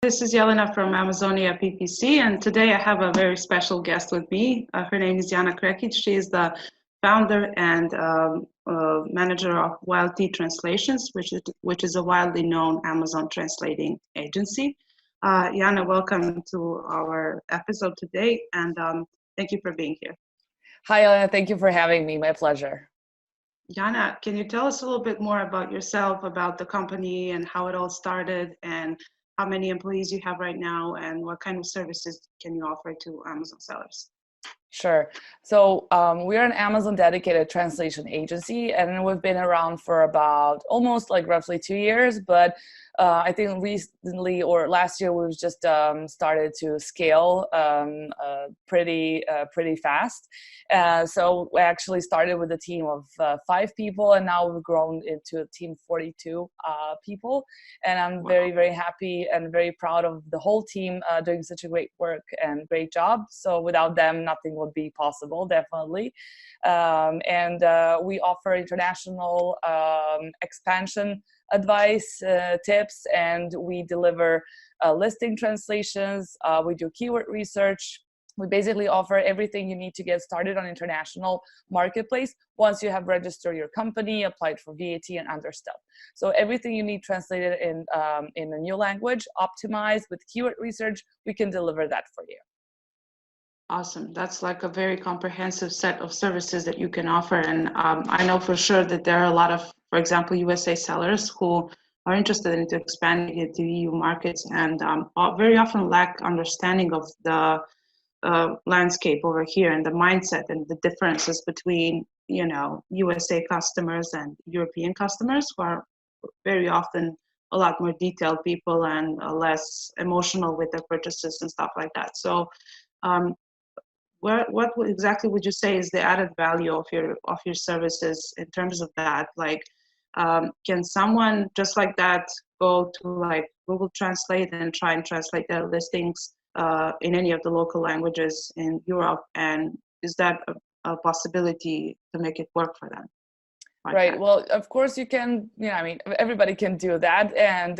This is Jelena from Amazonia PPC, and today I have a very special guest with me. Her name is Jana Krekic. She is the founder and manager of YLT Translations, which is a widely known Amazon translating agency. Jana, welcome to our episode today, and thank you for being here. Hi, Elena. Thank you for having me. My pleasure. Jana, can you tell us a little bit more about yourself, about the company, and how it all started, and how many employees you have right now, and what kind of services can you offer to Amazon sellers? Sure. So we're an Amazon dedicated translation agency, and we've been around for about almost like roughly 2 years. But I think recently or last year we've just started to scale pretty fast. So we actually started with a team of 5 people, and now we've grown into a team of 42 people. And I'm very happy and very proud of the whole team doing such a great work and great job. So without them, nothing would be possible, definitely. We offer international expansion advice, tips, and we deliver listing translations. We do keyword research. We basically offer everything you need to get started on international marketplace once you have registered your company, applied for VAT, and other stuff. So everything you need translated in a new language, optimized with keyword research, we can deliver that for you. Awesome. That's like a very comprehensive set of services that you can offer. And I know for sure that there are a lot of, for example, USA sellers who are interested in expanding into EU markets and very often lack understanding of the landscape over here and the mindset and the differences between, USA customers and European customers, who are very often a lot more detailed people and less emotional with their purchases and stuff like that. So what exactly would you say is the added value of your services in terms of that? Like, can someone just like that go to like Google Translate and try and translate their listings in any of the local languages in Europe? And is that a possibility to make it work for them? Right. Well, of course you can, everybody can do that. And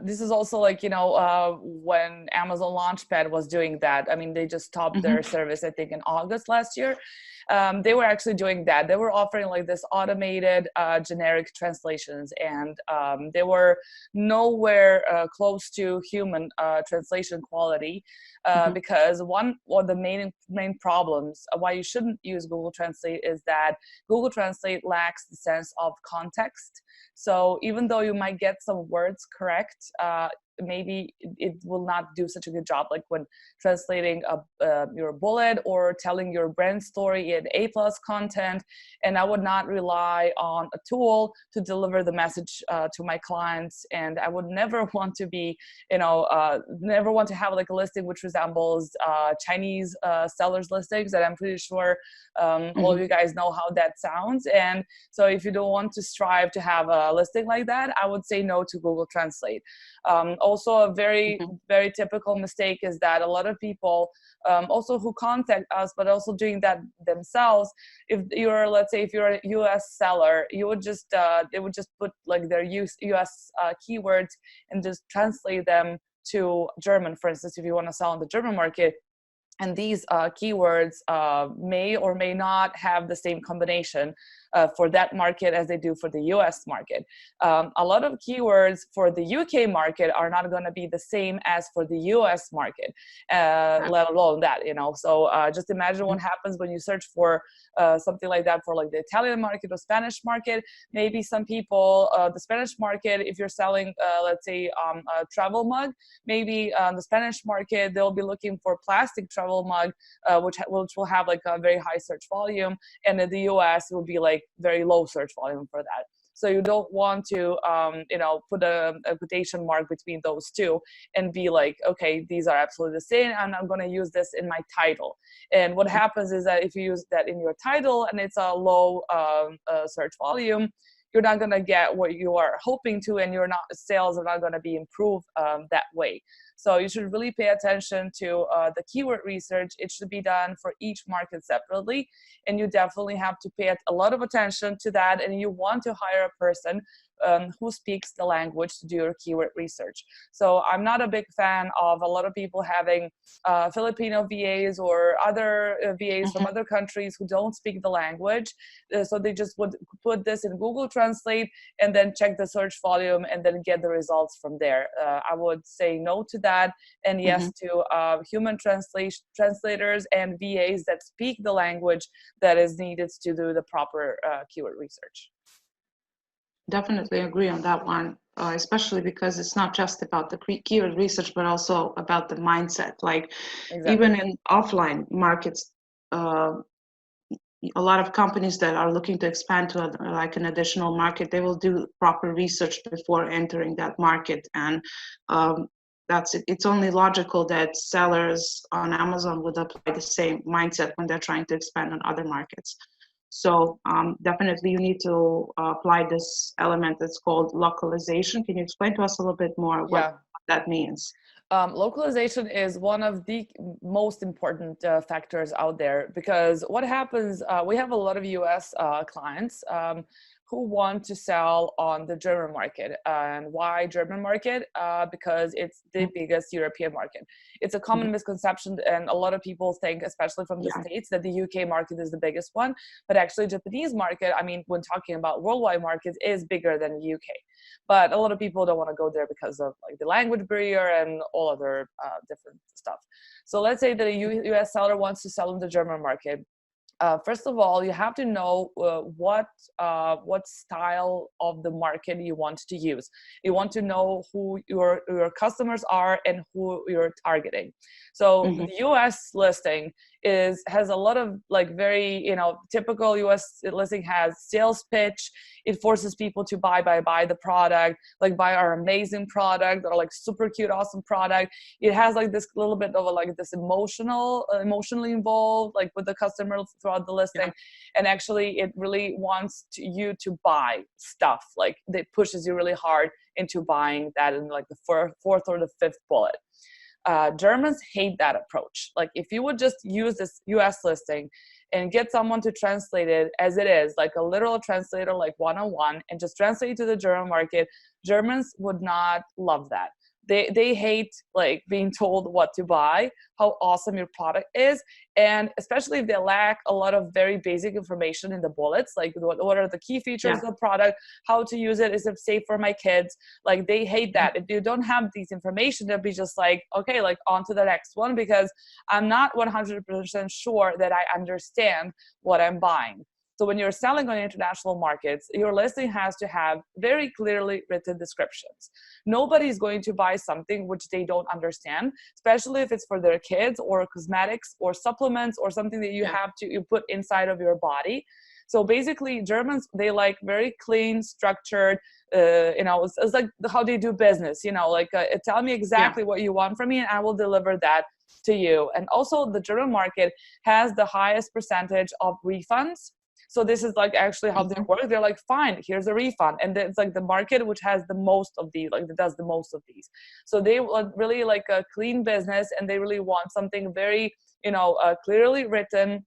this is also like, when Amazon Launchpad was doing that, they just stopped their service, I think in August last year. They were actually doing that. They were offering like this automated generic translations, and they were nowhere close to human translation quality because one of the main problems why you shouldn't use Google Translate is that Google Translate lacks the sense of context. So even though you might get some words correct, maybe it will not do such a good job like when translating your bullet or telling your brand story in A+ content. And I would not rely on a tool to deliver the message to my clients. And I would never want to be, never want to have like a listing which resembles Chinese sellers listings. And I'm pretty sure all of you guys know how that sounds. And so if you don't want to strive to have a listing like that, I would say no to Google Translate. Also, a very typical mistake is that a lot of people also who contact us, but also doing that themselves, if you're, let's say, if you're a US seller, you would just, they would just put like their US keywords and just translate them to German, for instance, if you want to sell on the German market. And these keywords may or may not have the same combination for that market as they do for the US market. A lot of keywords for the UK market are not going to be the same as for the US market, let alone that, So just imagine what happens when you search for something like that for like the Italian market or Spanish market. Maybe some people, the Spanish market, if you're selling, let's say, a travel mug, maybe the Spanish market, they'll be looking for plastic travel mug, which will have like a very high search volume. And in the US, it will be like very low search volume for that. So you don't want to, put a quotation mark between those two and be like, okay, these are absolutely the same, and I'm going to use this in my title. And what happens is that if you use that in your title and it's a low search volume, you're not going to get what you are hoping to, and sales are not going to be improved that way. So you should really pay attention to the keyword research. It should be done for each market separately, and you definitely have to pay a lot of attention to that. And you want to hire a person who speaks the language to do your keyword research. So I'm not a big fan of a lot of people having Filipino VAs or other VAs from other countries who don't speak the language. So they just would put this in Google Translate and then check the search volume and then get the results from there. I would say no to that, and yes to human translators and VAs that speak the language that is needed to do the proper keyword research. Definitely agree on that one, especially because it's not just about the keyword research, but also about the mindset. Like even in offline markets, a lot of companies that are looking to expand to like an additional market, they will do proper research before entering that market. And that's it. It's only logical that sellers on Amazon would apply the same mindset when they're trying to expand on other markets. So definitely you need to apply this element that's called localization. Can you explain to us a little bit more what that means? Localization is one of the most important factors out there, because what happens, we have a lot of US clients who want to sell on the German market. And why German market? Because it's the biggest European market. It's a common misconception, and a lot of people think, especially from the States, that the UK market is the biggest one. But actually, Japanese market, I mean, when talking about worldwide markets, is bigger than the UK. But a lot of people don't want to go there because of like the language barrier and all other different stuff. So let's say that a US seller wants to sell in the German market. First of all, you have to know what style of the market you want to use. You want to know who your customers are and who you're targeting. So the US listing has a lot of like very, typical US listing has sales pitch. It forces people to buy the product, like buy our amazing product or like super cute, awesome product. It has like this little bit of this emotionally involved, like with the customer throughout the listing. And actually it really wants you to buy stuff. Like it pushes you really hard into buying that in like the fourth or the fifth bullet. Germans hate that approach. Like if you would just use this US listing and get someone to translate it as it is, like a literal translator, like 101, and just translate it to the German market, Germans would not love that. They hate like being told what to buy, how awesome your product is, and especially if they lack a lot of very basic information in the bullets, like what are the key features of the product, how to use it, is it safe for my kids? Like they hate that. If you don't have these information, they'll be just like, okay, like on to the next one, because I'm not 100% sure that I understand what I'm buying. So when you're selling on international markets, your listing has to have very clearly written descriptions. Nobody's going to buy something which they don't understand, especially if it's for their kids or cosmetics or supplements or something that you have to put inside of your body. So basically Germans, they like very clean, structured, it's like how they do business, tell me exactly what you want from me and I will deliver that to you. And also the German market has the highest percentage of refunds. So this is like actually how they work. They're like, fine, here's a refund. And it's like the market which has the most of these, like that does the most of these. So they really like a clean business, and they really want something very, clearly written.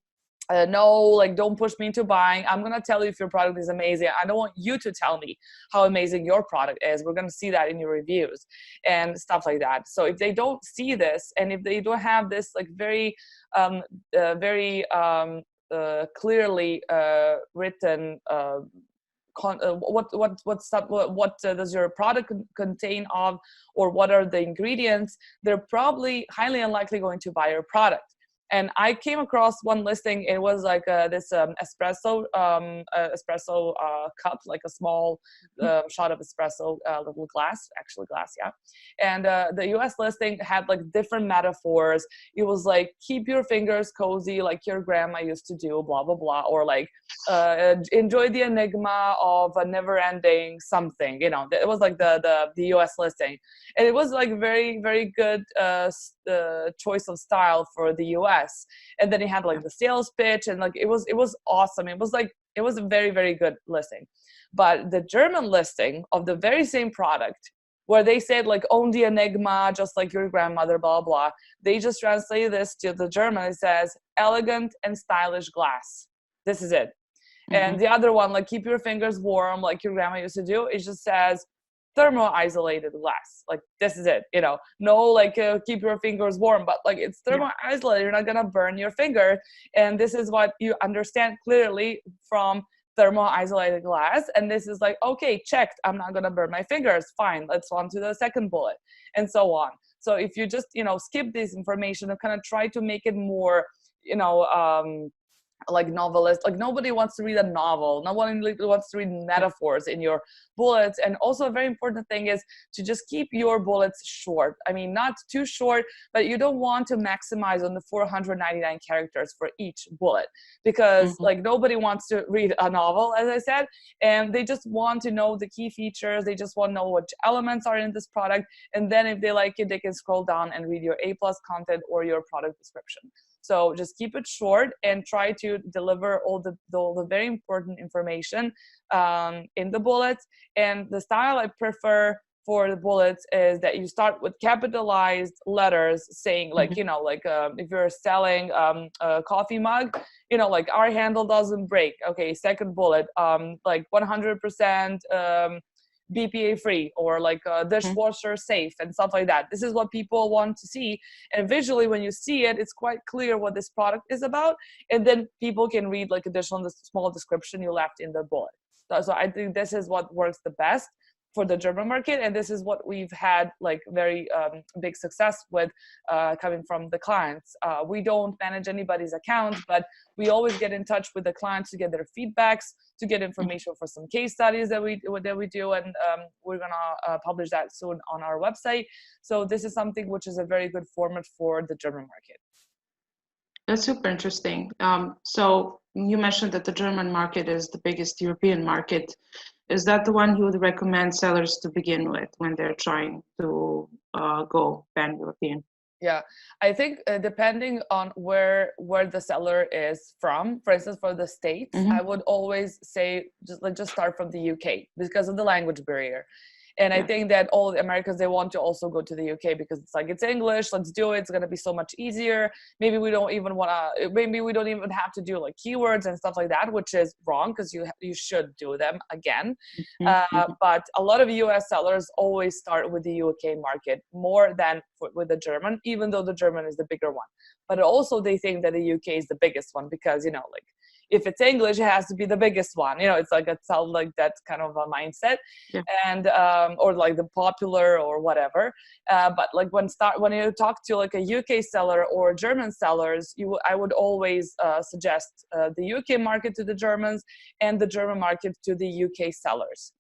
No, like don't push me into buying. I'm going to tell you if your product is amazing. I don't want you to tell me how amazing your product is. We're going to see that in your reviews and stuff like that. So if they don't see this, and if they don't have this like very clearly written what does your product contain of, or what are the ingredients, they're probably highly unlikely going to buy your product. And I came across one listing. It was like this espresso cup, like a small shot of espresso, little glass, yeah. And the US listing had like different metaphors. It was like, keep your fingers cozy like your grandma used to do, blah, blah, blah. Or like, enjoy the enigma of a never-ending something. It was like the US listing. And it was like very, very good choice of style for the US. And then it had like the sales pitch, and like it was awesome. It was a very, very good listing. But the German listing of the very same product, where they said like, own the enigma just like your grandmother, blah blah, they just translated this to the German. It says elegant and stylish glass. This is it. And the other one, like keep your fingers warm, like your grandma used to do, it just says thermal isolated glass. Like this is it, you know, no like keep your fingers warm, but like it's thermal isolated, you're not gonna burn your finger. And this is what you understand clearly from thermal isolated glass. And this is like, okay, checked, I'm not gonna burn my fingers, fine, let's on to the second bullet, and so on. So if you just, you know, skip this information and kind of try to make it more, you know, like novelist, like nobody wants to read a novel, no one wants to read metaphors in your bullets. And also a very important thing is to just keep your bullets short. I mean, not too short, but you don't want to maximize on the 499 characters for each bullet, because like nobody wants to read a novel, as I said, and they just want to know the key features, they just want to know which elements are in this product, and then if they like it, they can scroll down and read your A+ content or your product description. So just keep it short and try to deliver all the very important information in the bullets. And the style I prefer for the bullets is that you start with capitalized letters saying like, you know, like if you're selling a coffee mug, you know, like our handle doesn't break. Okay, second bullet, like 100% BPA free, or like dishwasher safe and stuff like that. This is what people want to see. And visually, when you see it, it's quite clear what this product is about. And then people can read like additional small description you left in the bullet. So I think this is what works the best for the German market. And this is what we've had like very big success with coming from the clients. We don't manage anybody's accounts, but we always get in touch with the clients to get their feedbacks, to get information for some case studies that we do. And we're gonna publish that soon on our website. So this is something which is a very good format for the German market. That's super interesting. So you mentioned that the German market is the biggest European market. Is that the one you would recommend sellers to begin with when they're trying to go pan-European? Yeah, I think depending on where the seller is from, for instance, for the States, I would always say just start from the UK because of the language barrier. And I think that all the Americans, they want to also go to the UK because it's like, it's English, let's do it. It's going to be so much easier. Maybe we don't even have to do like keywords and stuff like that, which is wrong because you should do them again. But a lot of US sellers always start with the UK market more than with the German, even though the German is the bigger one. But also they think that the UK is the biggest one because, you know, like, if it's English, it has to be the biggest one. You know, it's like like that kind of a mindset, and or like the popular or whatever. But like when you talk to like a UK seller or German sellers, I would always suggest the UK market to the Germans and the German market to the UK sellers.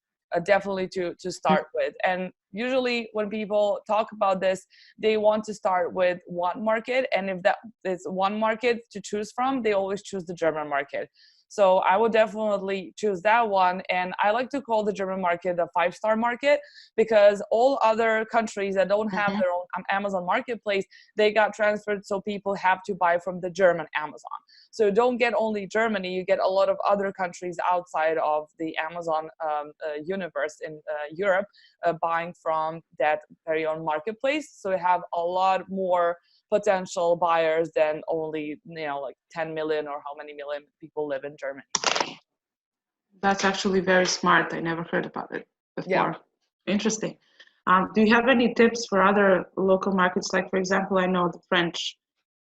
Definitely to start with. And usually when people talk about this, they want to start with one market, and if that is one market to choose from, they always choose the German market. So I would definitely choose that one. And I like to call the German market a 5-star market because all other countries that don't have their own Amazon marketplace, they got transferred. So people have to buy from the German Amazon. So don't get only Germany, you get a lot of other countries outside of the Amazon universe in Europe buying from that very own marketplace. So we have a lot more potential buyers than only, you know, like 10 million or how many million people live in Germany. That's actually very smart. I never heard about it before. Yeah. Interesting. Do you have any tips for other local markets? Like, for example, I know the French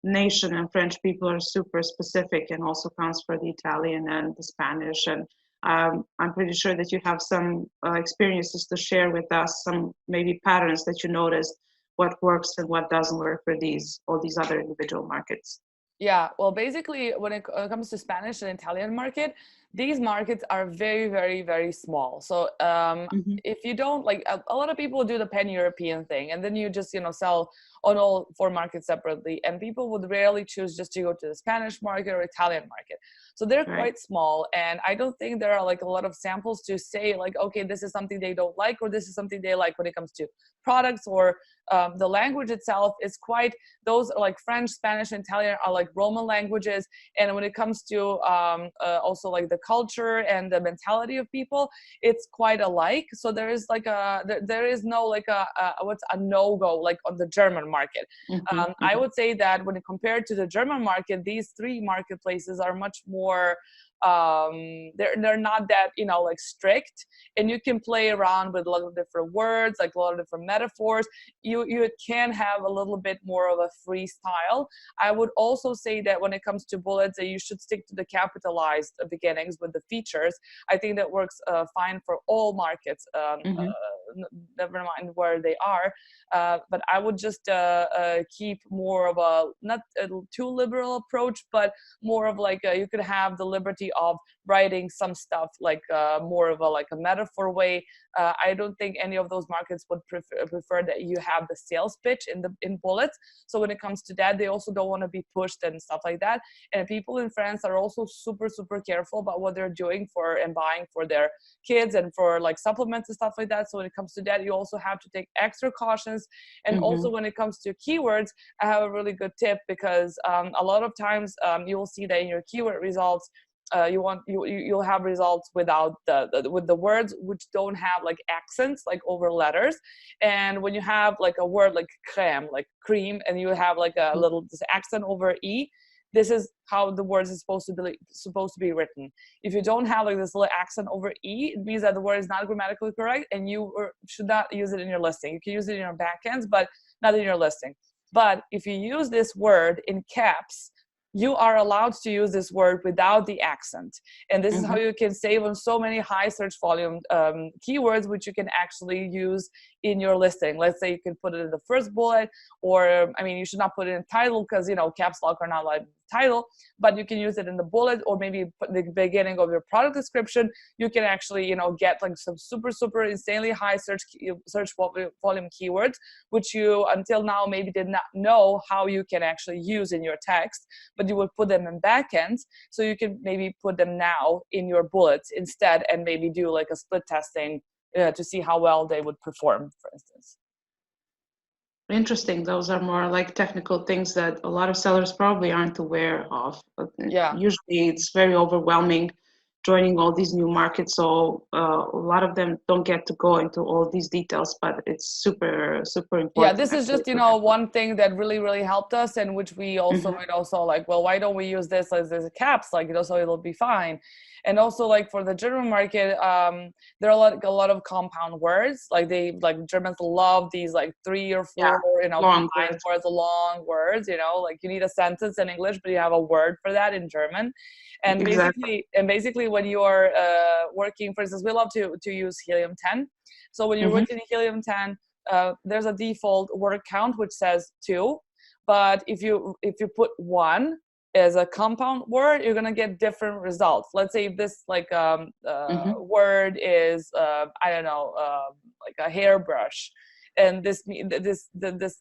nation and French people are super specific, and also counts for the Italian and the Spanish. And I'm pretty sure that you have some experiences to share with us, some maybe patterns that you noticed, what works and what doesn't work for all these other individual markets. Yeah, well, basically, when it comes to Spanish and Italian market, these markets are very, very, very small. So if you don't, like, a lot of people do the pan-European thing, and then you just, you know, sell on all 4 markets separately, and people would rarely choose just to go to the Spanish market or Italian market. So they're quite small, and I don't think there are like a lot of samples to say like, okay, this is something they don't like, or this is something they like when it comes to products, or the language itself is quite, those are like French, Spanish, and Italian are like Roman languages. And when it comes to also like the culture and the mentality of people, it's quite alike. So there is like there is no like what's a no-go like on the German market. I would say that when compared to the German market, these 3 marketplaces are much more they're not that, you know, like strict, and you can play around with a lot of different words, like a lot of different metaphors. You can have a little bit more of a freestyle. I would also say that when it comes to bullets, that you should stick to the capitalized beginnings with the features. I think that works fine for all markets, never mind where they are. But I would just keep more of a, not a too liberal approach, but more of like you could have the liberty of writing some stuff like more of a like a metaphor way. I don't think any of those markets would prefer that you have the sales pitch in bullets. So when it comes to that, they also don't want to be pushed and stuff like that. And people in France are also super careful about what they're doing for and buying for their kids and for like supplements and stuff like that. So when it comes to that, you also have to take extra cautions. And also when it comes to keywords, I have a really good tip, because a lot of times you will see that in your keyword results, you'll have results without with the words which don't have like accents, like over letters. And when you have like a word like crème, like cream, and you have like a little this accent over e, this is how the words is supposed to be written. If you don't have like this little accent over e, it means that the word is not grammatically correct, and you should not use it in your listing. You can use it in your backends, but not in your listing. But if you use this word in caps, you are allowed to use this word without the accent. And this is how you can save on so many high search volume keywords, which you can actually use in your listing. Let's say you can put it in the first bullet, or, I mean, you should not put it in title, because, you know, caps lock are not like title, but you can use it in the bullet, or maybe put the beginning of your product description. You can actually, you know, get like some super insanely high search volume keywords, which you until now maybe did not know how you can actually use in your text, but you would put them in backends. So you can maybe put them now in your bullets instead, and maybe do like a split testing to see how well they would perform, for instance. Interesting. Those are more like technical things that a lot of sellers probably aren't aware of. Yeah. Usually it's very overwhelming joining all these new markets. So a lot of them don't get to go into all these details, but it's super important. Yeah, this is just, you know, one thing that really helped us, and which we also would also like, well, why don't we use this as a caps, like, you know, so it'll be fine. And also, like, for the German market, there are a lot of compound words. Like Germans love these like 3 or 4, you know, long words, long words, you know, like you need a sentence in English, but you have a word for that in German. And basically when you are working, for instance, we love to use Helium 10. So when you're working in Helium 10, there's a default word count which says 2, but if you put 1 as a compound word, you're gonna get different results. Let's say if this like word is I don't know, like a hairbrush, and this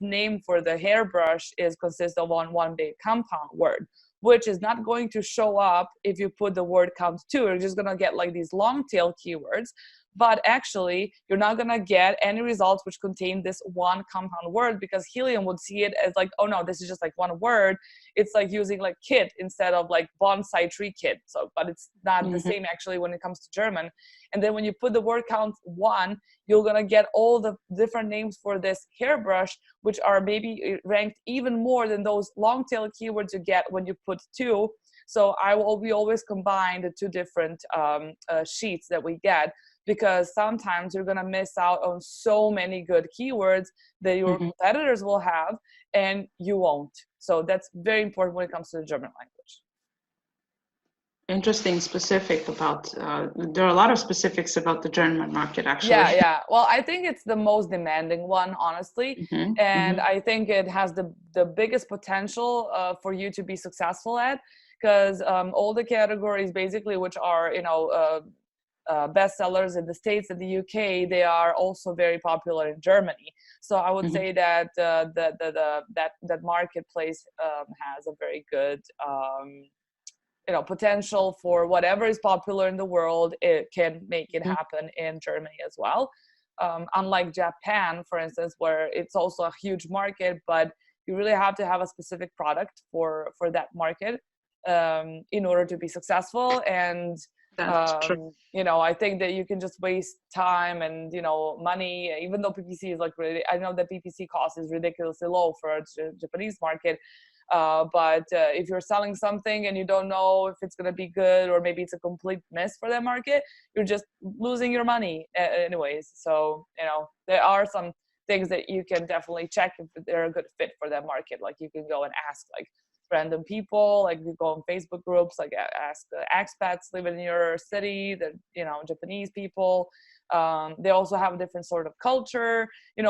name for the hairbrush consists of one big compound word, which is not going to show up if you put the word count 2. You're just gonna get like these long tail keywords. But actually, you're not going to get any results which contain this one compound word, because Helium would see it as like, oh no, this is just like one word. It's like using like kit instead of like bonsai tree kit. So, but it's not the same actually when it comes to German. And then when you put the word count 1, you're going to get all the different names for this hairbrush, which are maybe ranked even more than those long tail keywords you get when you put 2. So we always combine the 2 different sheets that we get, because sometimes you're going to miss out on so many good keywords that your competitors will have and you won't. So that's very important when it comes to the German language. Interesting specific about, there are a lot of specifics about the German market, actually. Yeah. Well, I think it's the most demanding one, honestly. And I think it has the biggest potential for you to be successful at, because all the categories basically, which are, you know, bestsellers in the States and the UK, they are also very popular in Germany. So I would say that that marketplace has a very good you know, potential for whatever is popular in the world. It can make it happen in Germany as well. Unlike Japan, for instance, where it's also a huge market, but you really have to have a specific product for that market in order to be successful. And That's true. you know, I think that you can just waste time and, you know, money, even though PPC is like really, I know that PPC cost is ridiculously low for a Japanese market, But if you're selling something and you don't know if it's going to be good, or maybe it's a complete miss for that market, you're just losing your money anyways. So, there are some things that you can definitely check if they're a good fit for that market. Like you can go and ask like random people, like you go on Facebook groups, like ask the expats living in your city, the Japanese people. They also have a different sort of culture.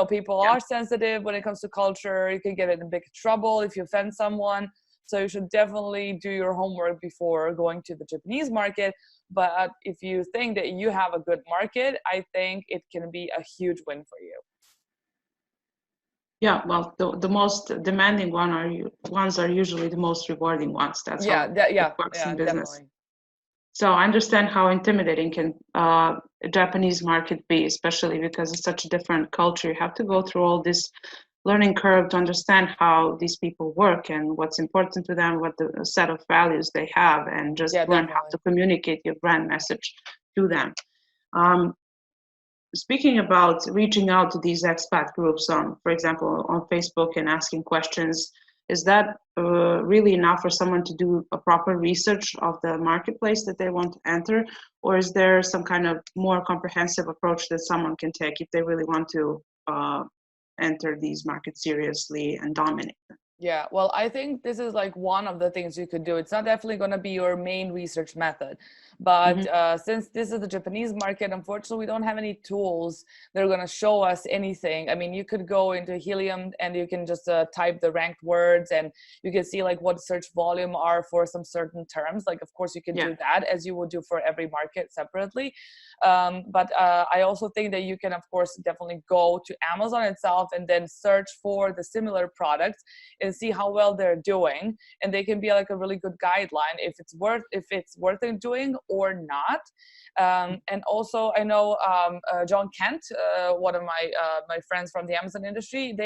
People are sensitive when it comes to culture. You can get in big trouble if you offend someone. So you should definitely do your homework before going to the Japanese market. But if you think that you have a good market, I think it can be a huge win for you. Yeah, well, the most demanding ones are usually the most rewarding ones. That's how it works in business. Definitely. So I understand how intimidating can a Japanese market be, especially because it's such a different culture. You have to go through all this learning curve to understand how these people work and what's important to them, what the set of values they have, and just learn how to communicate your brand message to them. Speaking about reaching out to these expat groups for example, on Facebook and asking questions, is that really enough for someone to do a proper research of the marketplace that they want to enter? Or is there some kind of more comprehensive approach that someone can take if they really want to enter these markets seriously and dominate them? Yeah, well, I think this is like one of the things you could do. It's not definitely going to be your main research method, but since this is the Japanese market, unfortunately, we don't have any tools that are going to show us anything. I mean, you could go into Helium and you can just type the ranked words, and you can see like what search volume are for some certain terms. Like, of course, you can do that as you would do for every market separately. But I also think that you can, of course, definitely go to Amazon itself and then search for the similar products and see how well they're doing, and they can be like a really good guideline if it's worth it doing or not. And also, I know John Kent, one of my friends from the Amazon industry.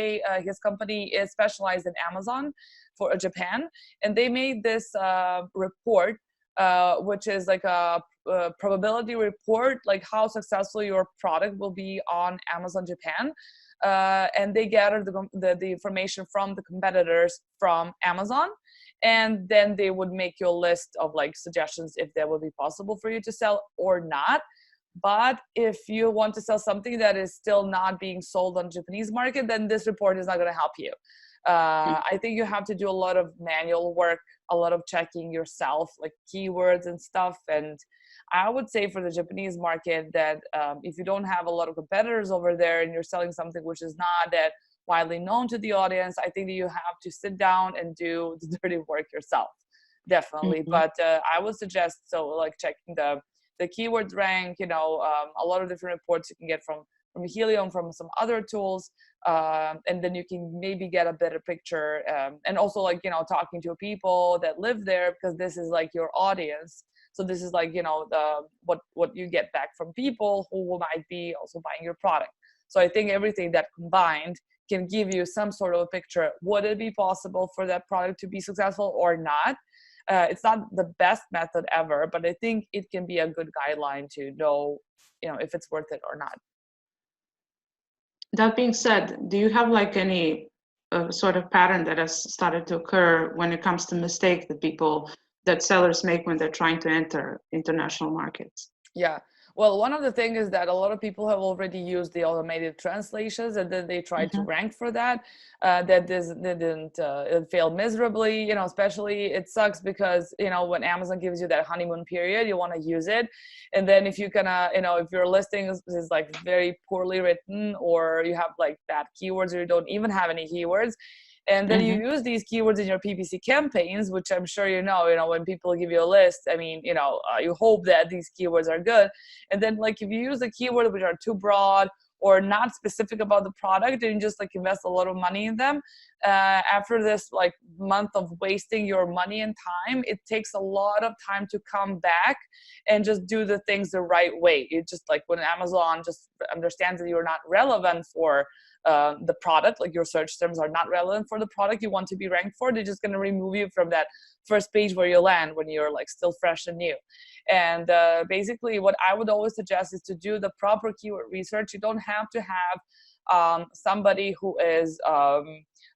His company is specialized in Amazon for Japan, and they made this report, which is like a probability report, like how successful your product will be on Amazon Japan. And they gather the information from the competitors from Amazon, and then they would make you a list of like suggestions if that would be possible for you to sell or not. But if you want to sell something that is still not being sold on the Japanese market, then this report is not going to help you. I think you have to do a lot of manual work, a lot of checking yourself, like keywords and stuff. And I would say for the Japanese market that if you don't have a lot of competitors over there and you're selling something which is not that widely known to the audience, I think that you have to sit down and do the dirty work yourself, definitely. But I would suggest like checking the keywords rank, a lot of different reports you can get from Helium, from some other tools, and then you can maybe get a better picture, and also like talking to people that live there, because this is like your audience. So this is like what you get back from people who might be also buying your product. So I think everything that combined can give you some sort of a picture. Would it be possible for that product to be successful or not? It's not the best method ever, but I think it can be a good guideline to know if it's worth it or not. That being said, do you have like any sort of pattern that has started to occur when it comes to mistakes that sellers make when they're trying to enter international markets? Yeah. Well, one of the things is that a lot of people have already used the automated translations, and then they tried to rank for that. That didn't it failed miserably. Especially it sucks because when Amazon gives you that honeymoon period, you want to use it, and then if you if your listing is like very poorly written, or you have like bad keywords, or you don't even have any keywords, and then you use these keywords in your PPC campaigns, which I'm sure when people give you a list, I mean, you hope that these keywords are good. And then like if you use the keywords which are too broad or not specific about the product, and you just like invest a lot of money in them, after this like month of wasting your money and time, it takes a lot of time to come back and just do the things the right way. It just like when Amazon just understands that you're not relevant for the product, like your search terms are not relevant for the product you want to be ranked for, they're just going to remove you from that first page where you land when you're like still fresh and new. And basically what I would always suggest is to do the proper keyword research. You don't have to have somebody who is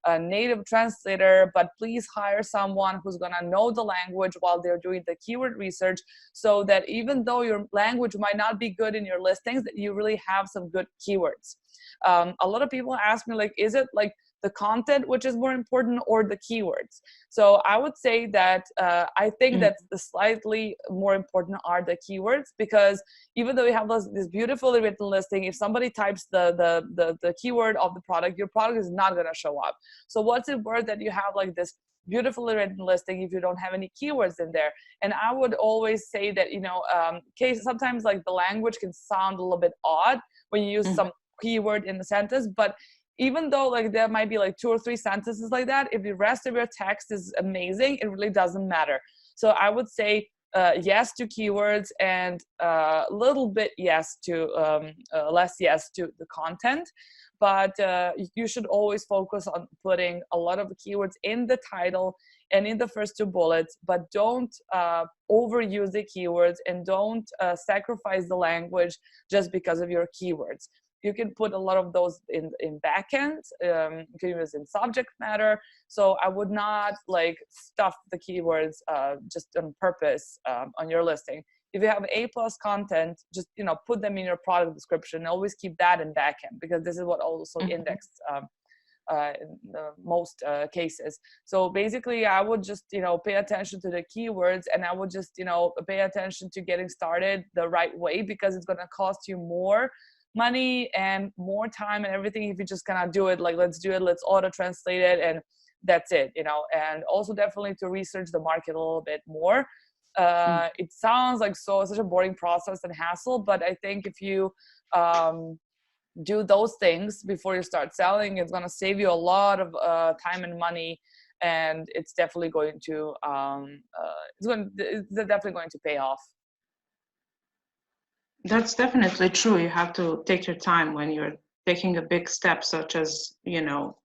a native translator, but please hire someone who's going to know the language while they're doing the keyword research, so that even though your language might not be good in your listings, that you really have some good keywords. A lot of people ask me, like, is it like the content which is more important or the keywords? So I would say that I think that the slightly more important are the keywords, because even though you have this beautifully written listing, if somebody types the keyword of the product, your product is not going to show up. So what's it worth that you have like this beautifully written listing if you don't have any keywords in there? And I would always say that, you know, sometimes like the language can sound a little bit odd when you use some keyword in the sentence, but even though like there might be like 2 or 3 sentences like that, if the rest of your text is amazing, it really doesn't matter. So I would say yes to keywords, and a little bit yes to less yes to the content. But you should always focus on putting a lot of the keywords in the title and in the first 2 bullets, but don't overuse the keywords, and don't sacrifice the language just because of your keywords. You can put a lot of those in backend, you can use in subject matter. So I would not like stuff the keywords just on purpose on your listing. If you have A+ content, just, you know, put them in your product description. Always keep that in backend, because this is what also indexed in the most cases. So basically I would just, you know, pay attention to the keywords, and I would just, you know, pay attention to getting started the right way, because it's going to cost you more money and more time and everything if you just kind of do it like, let's do it, let's auto translate it, and that's it, you know. And also definitely to research the market a little bit more. It sounds like such a boring process and hassle, but I think if you do those things before you start selling, it's going to save you a lot of time and money, and it's definitely going to it's definitely going to pay off. That's definitely true. You have to take your time when you're taking a big step, such as, you know,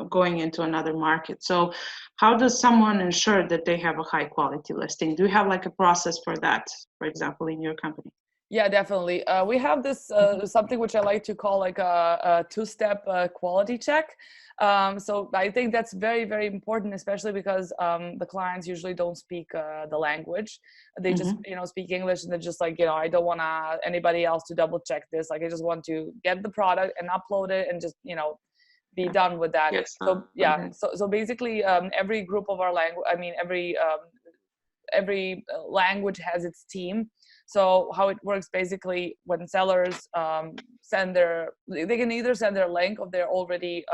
going into another market. So how does someone ensure that they have a high quality listing? Do you have like a process for that, for example, in your company? Yeah, definitely. We have this something which I like to call like a 2-step quality check. So I think that's very, very important, especially because the clients usually don't speak the language. They just, you know, speak English, and they're just like, you know, I don't want anybody else to double check this. Like, I just want to get the product and upload it and just, you know, be done with that. Yes. So yeah, so basically every group of our language, I mean, every language has its team. So how it works, basically, when sellers send they can either send their link of their already,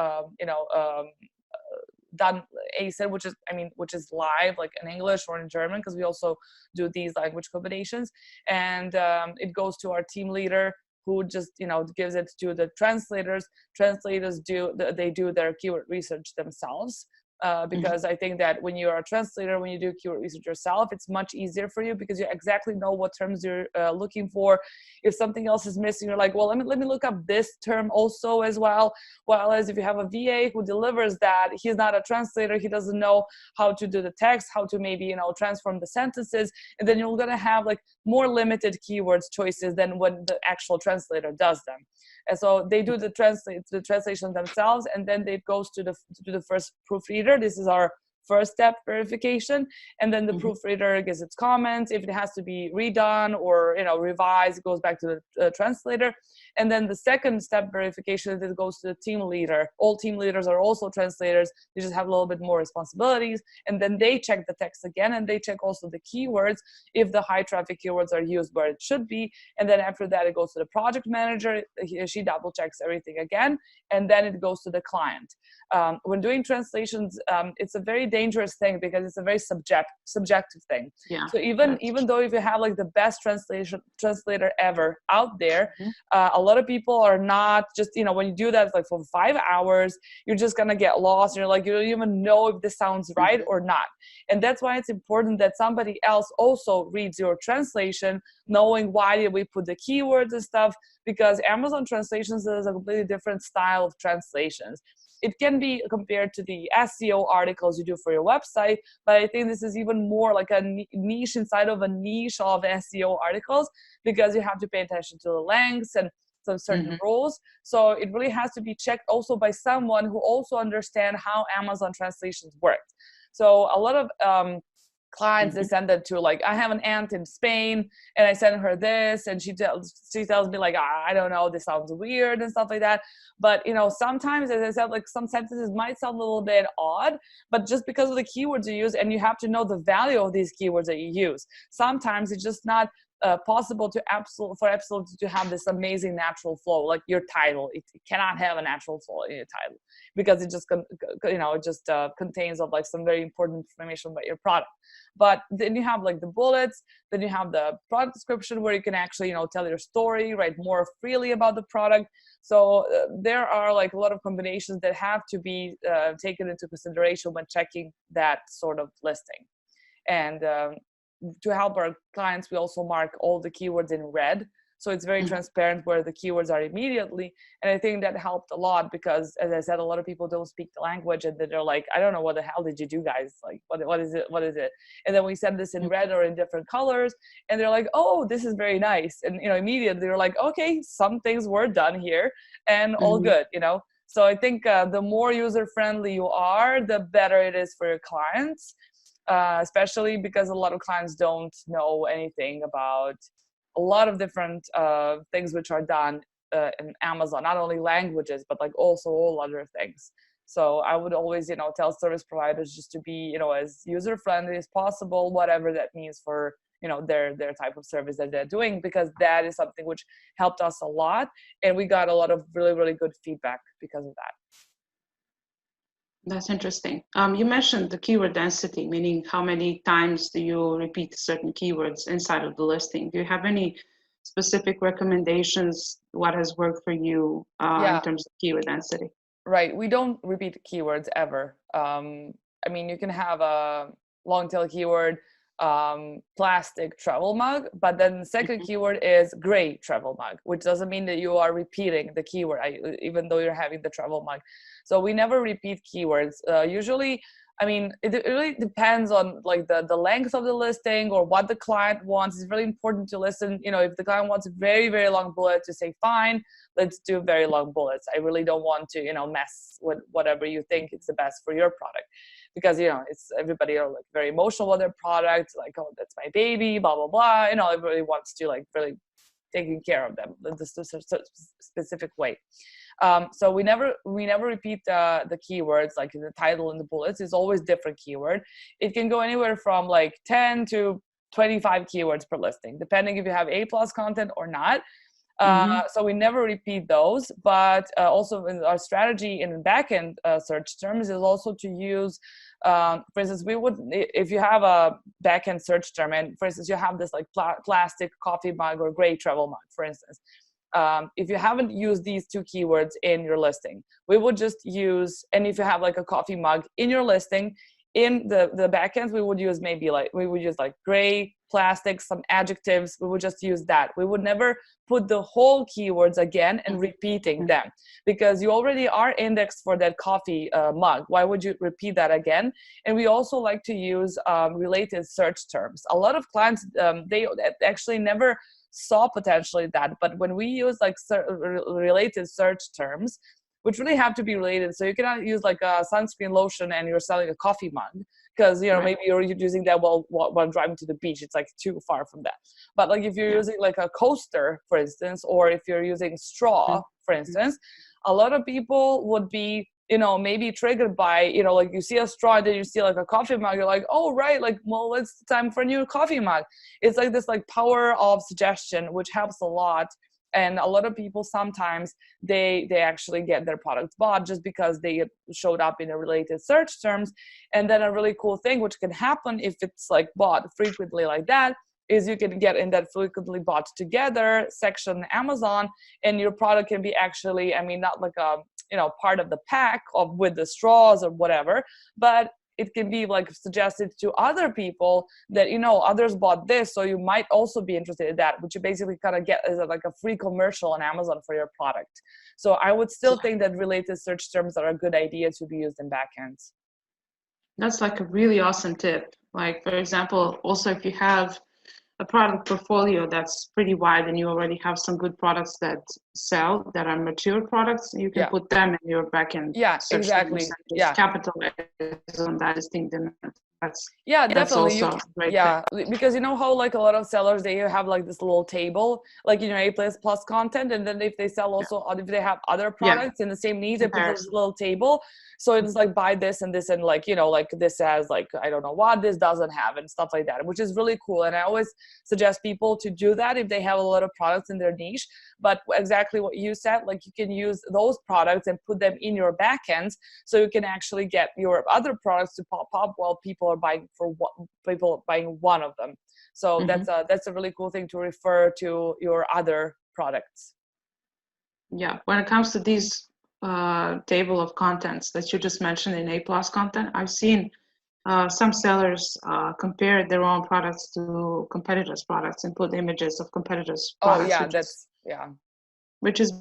done ASIN, which is live, like in English or in German, because we also do these language combinations. And it goes to our team leader, who just, you know, gives it to the translators. Translators do their keyword research themselves. Because I think that when you're a translator, when you do keyword research yourself, it's much easier for you, because you exactly know what terms you're looking for. If something else is missing, you're like, well, let me look up this term also as well. Whereas if you have a VA who delivers that, he's not a translator, he doesn't know how to do the text, how to maybe, you know, transform the sentences, and then you're gonna have like more limited keywords choices than when the actual translator does them. And so they do the translation themselves, and then it goes to the first proofreader. This is our first step verification, and then the proofreader gives its comments. If it has to be redone or, you know, revised, it goes back to the translator. And then the second step verification, that goes to the team leader. All team leaders are also translators. They just have a little bit more responsibilities, and then they check the text again, and they check also the keywords, if the high traffic keywords are used where it should be. And then after that, it goes to the project manager. She double checks everything again, and then it goes to the client. When doing translations, it's a very dangerous thing, because it's a very subjective thing. Yeah, so even though if you have like the best translator ever out there, a lot of people are not just, you know, when you do that like for 5 hours, you're just gonna get lost, and you're like, you don't even know if this sounds right or not. And that's why it's important that somebody else also reads your translation, knowing why did we put the keywords and stuff, because Amazon translations is a completely different style of translations. It can be compared to the SEO articles you do for your website, but I think this is even more like a niche inside of a niche of SEO articles, because you have to pay attention to the lengths, and some certain rules. So it really has to be checked also by someone who also understands how Amazon translations work. So a lot of clients, they send it to, like, I have an aunt in Spain and I send her this, and she tells me, like, I don't know, this sounds weird and stuff like that. But sometimes, as I said, like, some sentences might sound a little bit odd, but just because of the keywords you use, and you have to know the value of these keywords that you use. Sometimes it's just not possible for absolute to have this amazing natural flow, like your title. It cannot have a natural flow in your title, because it just contains of, like, some very important information about your product. But then you have, like, the bullets, then you have the product description, where you can actually tell your story, write more freely about the product. So there are, like, a lot of combinations that have to be taken into consideration when checking that sort of listing. And to help our clients, we also mark all the keywords in red, so it's very transparent where the keywords are immediately. And I think that helped a lot, because, as I said, a lot of people don't speak the language, and they're like, I don't know, what the hell did you do, guys? Like, what is it? And then we send this in red or in different colors, and they're like, oh, this is very nice. And immediately they're like, okay, some things were done here, and all good. So I think the more user friendly you are, the better it is for your clients. Especially because a lot of clients don't know anything about a lot of different things which are done in Amazon, not only languages, but, like, also all other things. So I would always, tell service providers just to be, as user friendly as possible, whatever that means for, their type of service that they're doing, because that is something which helped us a lot. And we got a lot of really, really good feedback because of that. That's interesting. You mentioned the keyword density, meaning how many times do you repeat certain keywords inside of the listing? Do you have any specific recommendations? What has worked for you in terms of keyword density? Right. We don't repeat keywords ever. I mean, you can have a long tail keyword, plastic travel mug, but then the second keyword is gray travel mug, which doesn't mean that you are repeating the keyword, even though you're having the travel mug. So we never repeat keywords. Usually, I mean, it really depends on, like, the length of the listing or what the client wants. It's really important to listen. If the client wants a very, very long bullet, to say, fine, let's do very long bullets. I really don't want to, mess with whatever you think is the best for your product. Because, it's everybody are, like, very emotional with their product, like, oh, that's my baby, blah, blah, blah. Everybody wants to, like, really taking care of them in this specific way. So we never repeat the keywords, like in the title and the bullets. It's always different keyword. It can go anywhere from, like, 10 to 25 keywords per listing, depending if you have A+ content or not. So we never repeat those, but also in our strategy in backend search terms is also to use, for instance, if you have a backend search term, and for instance, you have this, like, plastic coffee mug or gray travel mug, for instance. If you haven't used these two keywords in your listing, we would just use, and if you have, like, a coffee mug in your listing, in the backends, we would use gray, plastic, some adjectives. We would just use that. We would never put the whole keywords again and repeating them, because you already are indexed for that coffee mug. Why would you repeat that again? And we also like to use related search terms. A lot of clients, they actually never saw potentially that, but when we use, like, related search terms, which really have to be related. So you cannot use, like, a sunscreen lotion and you're selling a coffee mug, because maybe you're using that while driving to the beach. It's, like, too far from that. But, like, if you're using, like, a coaster, for instance, or if you're using straw, for instance, a lot of people would be, maybe triggered by, like, you see a straw, then you see, like, a coffee mug, you're like, oh, right, like, well, it's time for a new coffee mug. It's like this, like, power of suggestion, which helps a lot. And a lot of people, sometimes they actually get their products bought just because they showed up in a related search terms. And then a really cool thing, which can happen if it's, like, bought frequently like that, is you can get in that frequently bought together section Amazon, and your product can be actually, I mean, not like a, part of the pack with the straws or whatever, but it can be, like, suggested to other people that, others bought this, so you might also be interested in that, which you basically kind of get as like a free commercial on Amazon for your product. So I would still think that related search terms are a good idea to be used in backends. That's, like, a really awesome tip. Like, for example, also if you have a product portfolio that's pretty wide and you already have some good products that sell, that are mature products, you can put them in your backend search exactly. and just capitalize on that distinct demand. That's definitely. also great thing. Because you know how like a lot of sellers, they have like this little table like in your A plus content, and then if they sell also if they have other products in the same needs, they put this little table. So it's like buy this and this, and like, you know, like this has like, I don't know what this doesn't have and stuff like that, which is really cool. And I always suggest people to do that if they have a lot of products in their niche. But exactly what you said, like you can use those products and put them in your backends, so you can actually get your other products to pop up while people are buying one of them. So that's a really cool thing to refer to your other products. Yeah, when it comes to these table of contents that you just mentioned in A+ content, I've seen some sellers compare their own products to competitors' products and put images of competitors' products. Which is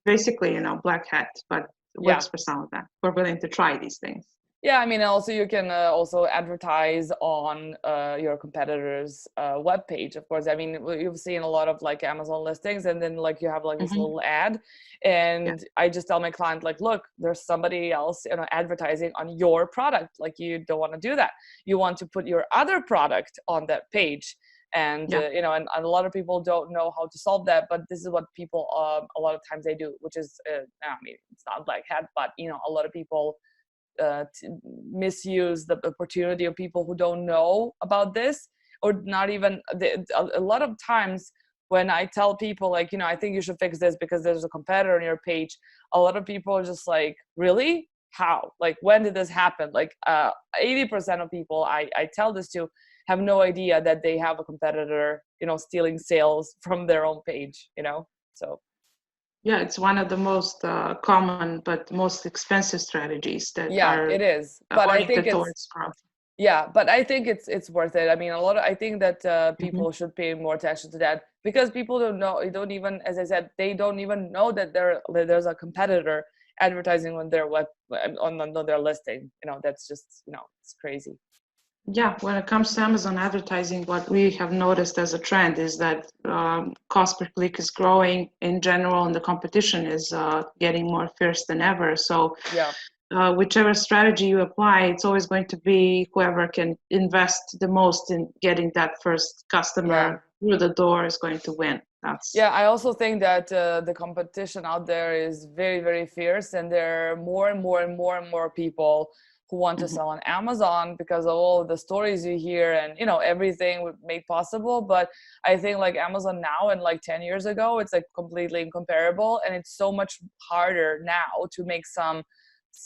basically, you know, black hat, but works for some of them. We're willing to try these things. Yeah, I mean, also you can also advertise on your competitor's webpage, of course. I mean, you've seen a lot of like Amazon listings, and then like you have like this little ad, and I just tell my client, like, look, there's somebody else, you know, advertising on your product. Like, you don't want to do that. You want to put your other product on that page. And, you know, and a lot of people don't know how to solve that, but this is what people, a lot of times they do, which is, I mean, it's not black hat, but, you know, a lot of people misuse the opportunity of people who don't know about this, or not even a lot of times when I tell people, like, you know, I think you should fix this because there's a competitor on your page, a lot of people are just like, really? How? Like, when did this happen? Like 80% of people I tell this to have no idea that they have a competitor, you know, stealing sales from their own page, you know. So yeah, it's one of the most common but most expensive strategies that are it is, but I think towards growth. But I think it's worth it. I mean, I think that people should pay more attention to that, because people don't know, as I said, they don't even know that there's a competitor advertising on their on their listing. You know, that's just, you know, it's crazy. Yeah, when it comes to Amazon advertising, what we have noticed as a trend is that cost per click is growing in general, and the competition is getting more fierce than ever. So whichever strategy you apply, it's always going to be whoever can invest the most in getting that first customer through the door is going to win. I also think that the competition out there is very, very fierce, and there are more and more and more and more people who want to sell on Amazon because of all the stories you hear and, you know, everything made possible. But I think like Amazon now and like 10 years ago, it's like completely incomparable, and it's so much harder now to make some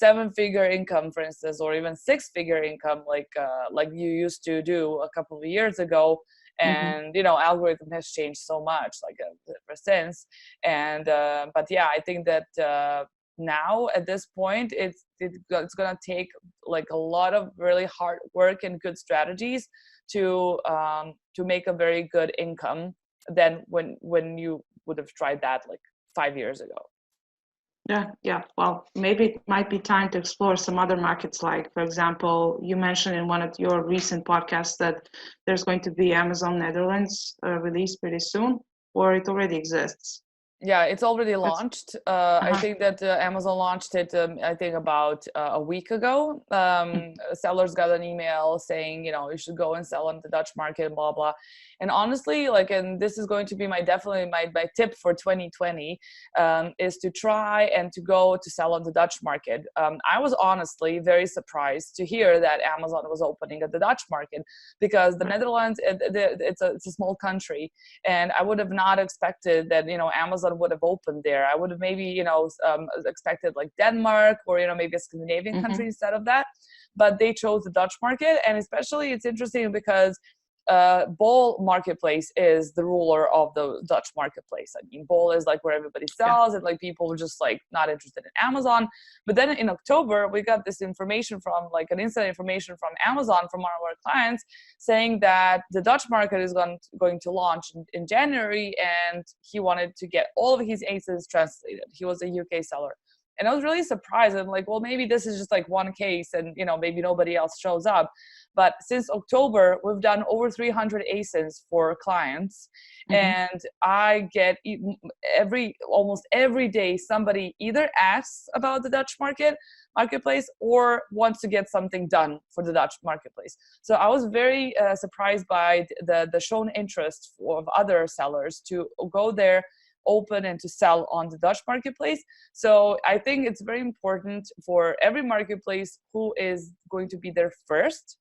7-figure income, for instance, or even 6-figure income like you used to do a couple of years ago. And you know, algorithm has changed so much like ever since. And but yeah, I think that now at this point it's gonna take like a lot of really hard work and good strategies to make a very good income than when you would have tried that like 5 years ago. Yeah. Well, maybe it might be time to explore some other markets. Like, for example, you mentioned in one of your recent podcasts that there's going to be Amazon Netherlands release pretty soon, or it already exists. Yeah, it's already launched. I think that Amazon launched it, I think about a week ago. Sellers got an email saying, you know, you should go and sell on the Dutch market, blah, blah. And honestly, like, and this is going to be definitely my tip for 2020, is to try and to go to sell on the Dutch market. I was honestly very surprised to hear that Amazon was opening at the Dutch market, because the Netherlands, it's a small country, and I would have not expected that, you know, Amazon would have opened there. I would have maybe, you know, expected like Denmark or, you know, maybe a Scandinavian country instead of that. But they chose the Dutch market, and especially it's interesting because Bol marketplace is the ruler of the Dutch marketplace. I mean, Bol is like where everybody sells, and like people were just like not interested in Amazon. But then in October, we got this information from like an inside information from Amazon from one of our clients saying that the Dutch market is going to launch in January, and he wanted to get all of his aces translated. He was a UK seller. And I was really surprised. I'm like, well, maybe this is just like one case and, you know, maybe nobody else shows up. But since October, we've done over 300 ASINs for clients. And I get almost every day, somebody either asks about the Dutch marketplace or wants to get something done for the Dutch marketplace. So I was very surprised by the shown interest of other sellers to go there, open, and to sell on the Dutch marketplace. So I think it's very important for every marketplace who is going to be there first.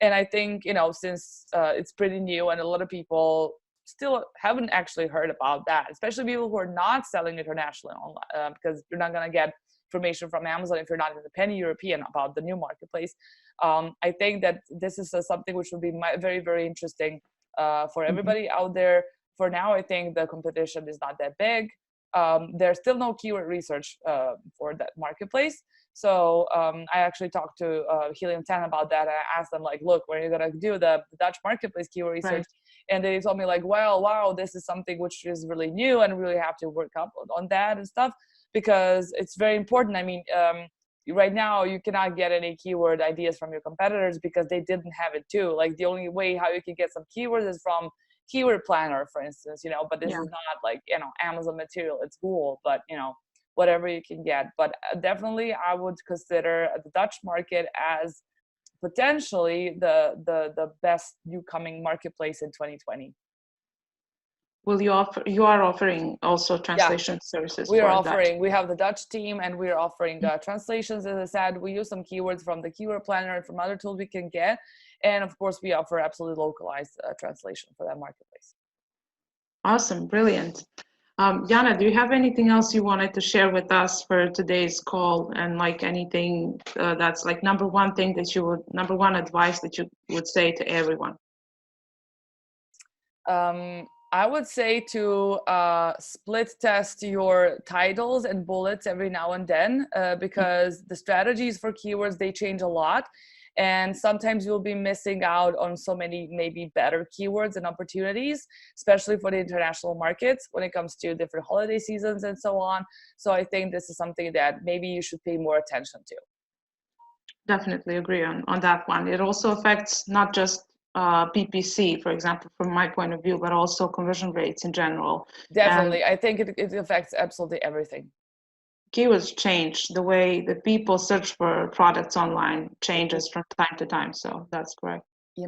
And I think, you know, since it's pretty new and a lot of people still haven't actually heard about that, especially people who are not selling internationally online, because you're not going to get information from Amazon if you're not in the pan-European about the new marketplace. I think that this is something which will be very, very interesting for everybody out there. For now, I think the competition is not that big. There's still no keyword research for that marketplace. So I actually talked to Helium 10 about that. I asked them, like, look, when are you going to do the Dutch marketplace keyword research? Right. And they told me, like, well, wow, this is something which is really new and we really have to work up on that and stuff, because it's very important. I mean, right now you cannot get any keyword ideas from your competitors because they didn't have it too. Like, the only way how you can get some keywords is from Keyword Planner, for instance, you know, but this is not like, you know, Amazon material, it's Google, but, you know, whatever you can get. But definitely I would consider the Dutch market as potentially the best new coming marketplace in 2020. Will you are offering also translation services? We are offering, we have the Dutch team and we're offering translations. As I said, we use some keywords from the Keyword Planner and from other tools we can get. And of course, we offer absolutely localized translation for that marketplace. Awesome, brilliant. Jana, do you have anything else you wanted to share with us for today's call, and like anything that's like number one advice that you would say to everyone? I would say to split test your titles and bullets every now and then, because the strategies for keywords, they change a lot. And sometimes you'll be missing out on so many maybe better keywords and opportunities, especially for the international markets when it comes to different holiday seasons and so on. So I think this is something that maybe you should pay more attention to. Definitely agree on that one. It also affects not just PPC, for example, from my point of view, but also conversion rates in general. Definitely. I think it affects absolutely everything. Keywords change. The way that people search for products online changes from time to time. So that's correct. Yeah.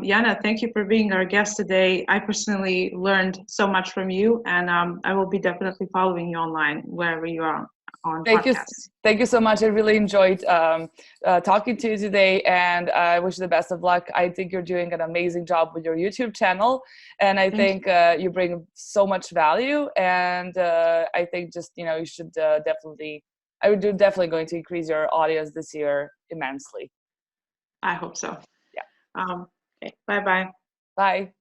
Jana, thank you for being our guest today. I personally learned so much from you, and I will be definitely following you online wherever you are on podcasts. Thank you so much. I really enjoyed talking to you today, and I wish you the best of luck. I think you're doing an amazing job with your YouTube channel, and I think you bring so much value. And I think just, you know, you should definitely going to increase your audience this year immensely. I hope so. Yeah. Okay. Bye-bye. Bye.